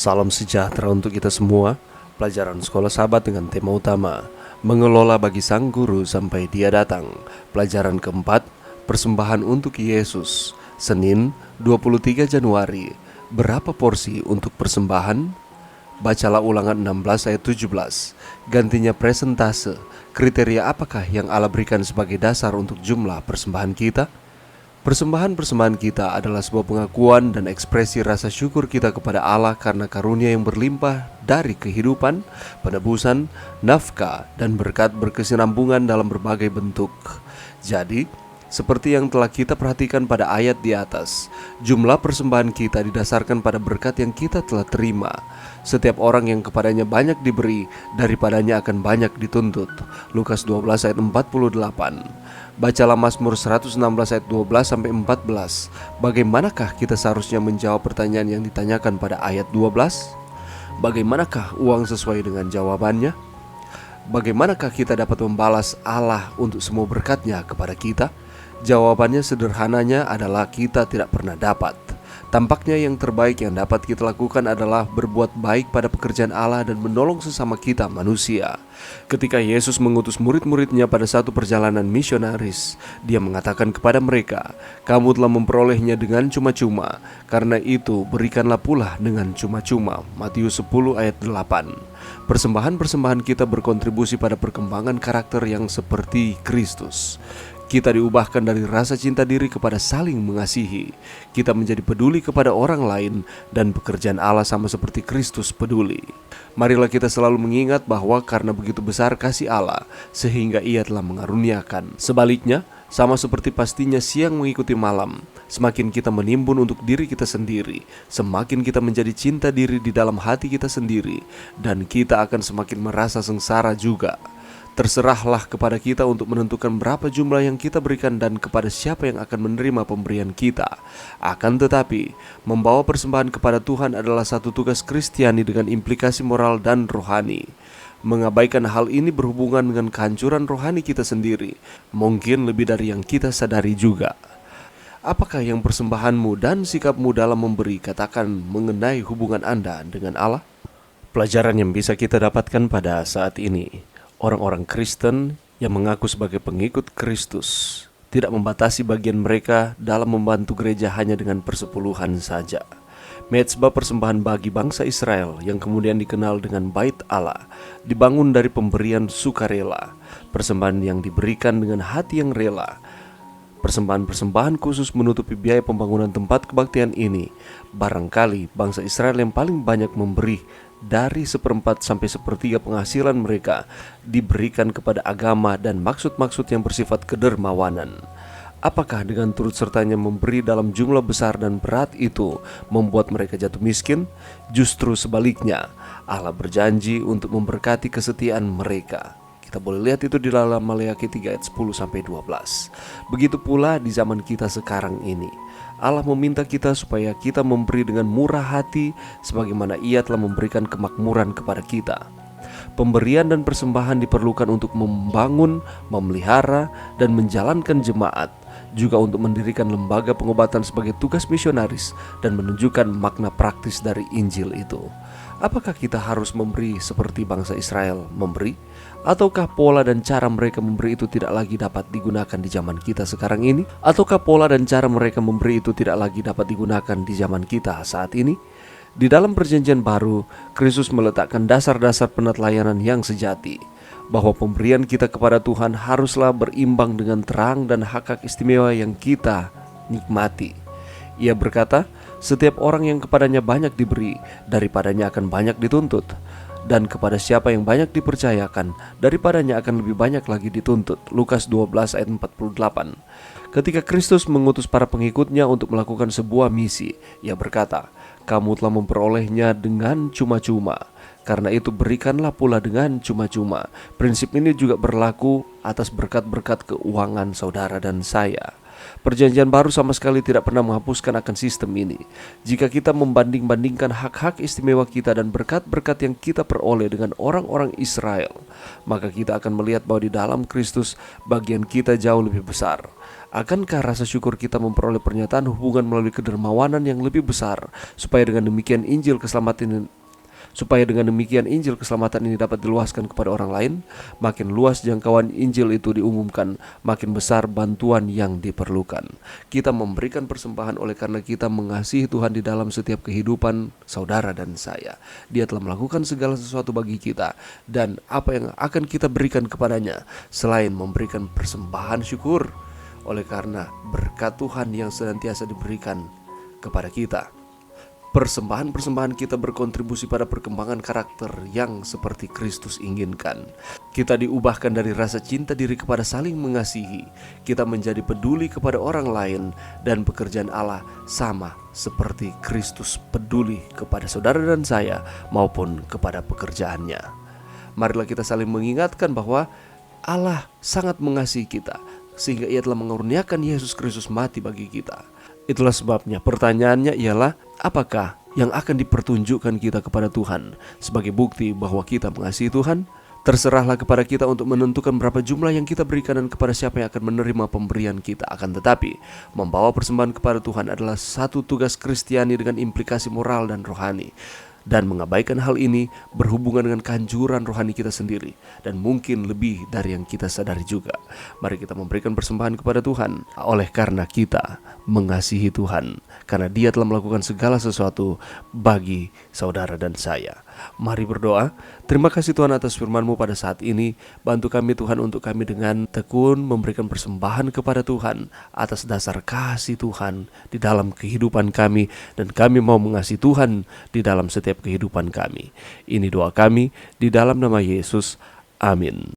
Salam sejahtera untuk kita semua. Pelajaran sekolah sahabat dengan tema utama mengelola bagi sang guru sampai dia datang. Pelajaran keempat, persembahan untuk Yesus. Senin 23 Januari. Berapa porsi untuk persembahan? Bacalah Ulangan 16 ayat 17. Gantinya presentase. Kriteria apakah yang Allah berikan sebagai dasar untuk jumlah persembahan kita? Persembahan-persembahan kita adalah sebuah pengakuan dan ekspresi rasa syukur kita kepada Allah karena karunia yang berlimpah dari kehidupan, penebusan, nafkah, dan berkat berkesinambungan dalam berbagai bentuk. Jadi, seperti yang telah kita perhatikan pada ayat di atas, jumlah persembahan kita didasarkan pada berkat yang kita telah terima. Setiap orang yang kepadanya banyak diberi, daripadanya akan banyak dituntut. Lukas 12 ayat 48. Bacalah Mazmur 116 ayat 12-14. Bagaimanakah kita seharusnya menjawab pertanyaan yang ditanyakan pada ayat 12? Bagaimanakah uang sesuai dengan jawabannya? Bagaimanakah kita dapat membalas Allah untuk semua berkatnya kepada kita? Jawabannya sederhananya adalah kita tidak pernah dapat. Tampaknya yang terbaik yang dapat kita lakukan adalah berbuat baik pada pekerjaan Allah dan menolong sesama kita manusia. Ketika Yesus mengutus murid-muridnya pada satu perjalanan misionaris, Dia mengatakan kepada mereka, "Kamu telah memperolehnya dengan cuma-cuma, karena itu berikanlah pula dengan cuma-cuma." Matius 10 ayat 8. Persembahan-persembahan kita berkontribusi pada perkembangan karakter yang seperti Kristus. Kita diubahkan dari rasa cinta diri kepada saling mengasihi. Kita menjadi peduli kepada orang lain, dan pekerjaan Allah sama seperti Kristus peduli. Marilah kita selalu mengingat bahwa karena begitu besar kasih Allah, sehingga Ia telah mengaruniakan. Sebaliknya, sama seperti pastinya siang mengikuti malam, semakin kita menimbun untuk diri kita sendiri, semakin kita menjadi cinta diri di dalam hati kita sendiri, dan kita akan semakin merasa sengsara juga. Terserahlah kepada kita untuk menentukan berapa jumlah yang kita berikan dan kepada siapa yang akan menerima pemberian kita. Akan tetapi, membawa persembahan kepada Tuhan adalah satu tugas Kristiani dengan implikasi moral dan rohani. Mengabaikan hal ini berhubungan dengan kehancuran rohani kita sendiri, mungkin lebih dari yang kita sadari juga. Apakah yang persembahanmu dan sikapmu dalam memberi katakan mengenai hubungan Anda dengan Allah? Pelajaran yang bisa kita dapatkan pada saat ini, orang-orang Kristen yang mengaku sebagai pengikut Kristus tidak membatasi bagian mereka dalam membantu gereja hanya dengan persepuluhan saja. Mezbah persembahan bagi bangsa Israel yang kemudian dikenal dengan Bait Allah dibangun dari pemberian sukarela, persembahan yang diberikan dengan hati yang rela. Persembahan-persembahan khusus menutupi biaya pembangunan tempat kebaktian ini. Barangkali bangsa Israel yang paling banyak memberi, dari 1/4 sampai 1/3 penghasilan mereka diberikan kepada agama dan maksud-maksud yang bersifat kedermawanan. Apakah dengan turut sertanya memberi dalam jumlah besar dan berat itu membuat mereka jatuh miskin? Justru sebaliknya, Allah berjanji untuk memberkati kesetiaan mereka. Kita boleh lihat itu di dalam Maleakhi 3 ayat 10-12. Begitu pula di zaman kita sekarang ini, Allah meminta kita supaya kita memberi dengan murah hati sebagaimana Ia telah memberikan kemakmuran kepada kita. Pemberian dan persembahan diperlukan untuk membangun, memelihara, dan menjalankan jemaat, juga untuk mendirikan lembaga pengobatan sebagai tugas misionaris dan menunjukkan makna praktis dari Injil itu. Apakah kita harus memberi seperti bangsa Israel memberi? Ataukah pola dan cara mereka memberi itu tidak lagi dapat digunakan di zaman kita sekarang ini? Ataukah pola dan cara mereka memberi itu tidak lagi dapat digunakan di zaman kita saat ini? Di dalam perjanjian baru, Kristus meletakkan dasar-dasar penatelayanan yang sejati, bahwa pemberian kita kepada Tuhan haruslah berimbang dengan terang dan hak-hak istimewa yang kita nikmati. Ia berkata, setiap orang yang kepadanya banyak diberi, daripadanya akan banyak dituntut. Dan kepada siapa yang banyak dipercayakan, daripadanya akan lebih banyak lagi dituntut. Lukas 12 ayat 48. Ketika Kristus mengutus para pengikutnya untuk melakukan sebuah misi, Ia berkata, "Kamu telah memperolehnya dengan cuma-cuma, karena itu berikanlah pula dengan cuma-cuma." Prinsip ini juga berlaku atas berkat-berkat keuangan saudara dan saya. Perjanjian baru sama sekali tidak pernah menghapuskan akan sistem ini. Jika kita membanding-bandingkan hak-hak istimewa kita dan berkat-berkat yang kita peroleh dengan orang-orang Israel, maka kita akan melihat bahwa di dalam Kristus bagian kita jauh lebih besar. Akankah rasa syukur kita memperoleh pernyataan hubungan melalui kedermawanan yang lebih besar, supaya dengan demikian Injil keselamatan ini dapat diluaskan kepada orang lain? Makin luas jangkauan Injil itu diumumkan, makin besar bantuan yang diperlukan. Kita memberikan persembahan oleh karena kita mengasihi Tuhan di dalam setiap kehidupan saudara dan saya. Dia telah melakukan segala sesuatu bagi kita, dan apa yang akan kita berikan kepadanya selain memberikan persembahan syukur oleh karena berkat Tuhan yang senantiasa diberikan kepada kita. Persembahan-persembahan kita berkontribusi pada perkembangan karakter yang seperti Kristus inginkan. Kita diubahkan dari rasa cinta diri kepada saling mengasihi. Kita menjadi peduli kepada orang lain, dan pekerjaan Allah sama seperti Kristus peduli kepada saudara dan saya maupun kepada pekerjaannya. Marilah kita saling mengingatkan bahwa Allah sangat mengasihi kita, sehingga Ia telah mengurniakan Yesus Kristus mati bagi kita. Itulah sebabnya pertanyaannya ialah, apakah yang akan dipertunjukkan kita kepada Tuhan sebagai bukti bahwa kita mengasihi Tuhan? Terserahlah kepada kita untuk menentukan berapa jumlah yang kita berikan dan kepada siapa yang akan menerima pemberian kita. Akan tetapi, membawa persembahan kepada Tuhan adalah satu tugas Kristiani dengan implikasi moral dan rohani. Dan mengabaikan hal ini berhubungan dengan kehancuran rohani kita sendiri, dan mungkin lebih dari yang kita sadari juga. Mari kita memberikan persembahan kepada Tuhan oleh karena kita mengasihi Tuhan, karena Dia telah melakukan segala sesuatu bagi saudara dan saya. Mari berdoa. Terima kasih Tuhan atas firman-Mu pada saat ini. Bantu kami Tuhan untuk kami dengan tekun memberikan persembahan kepada Tuhan atas dasar kasih Tuhan di dalam kehidupan kami, dan kami mau mengasihi Tuhan di dalam setiap kehidupan kami. Ini doa kami di dalam nama Yesus. Amin.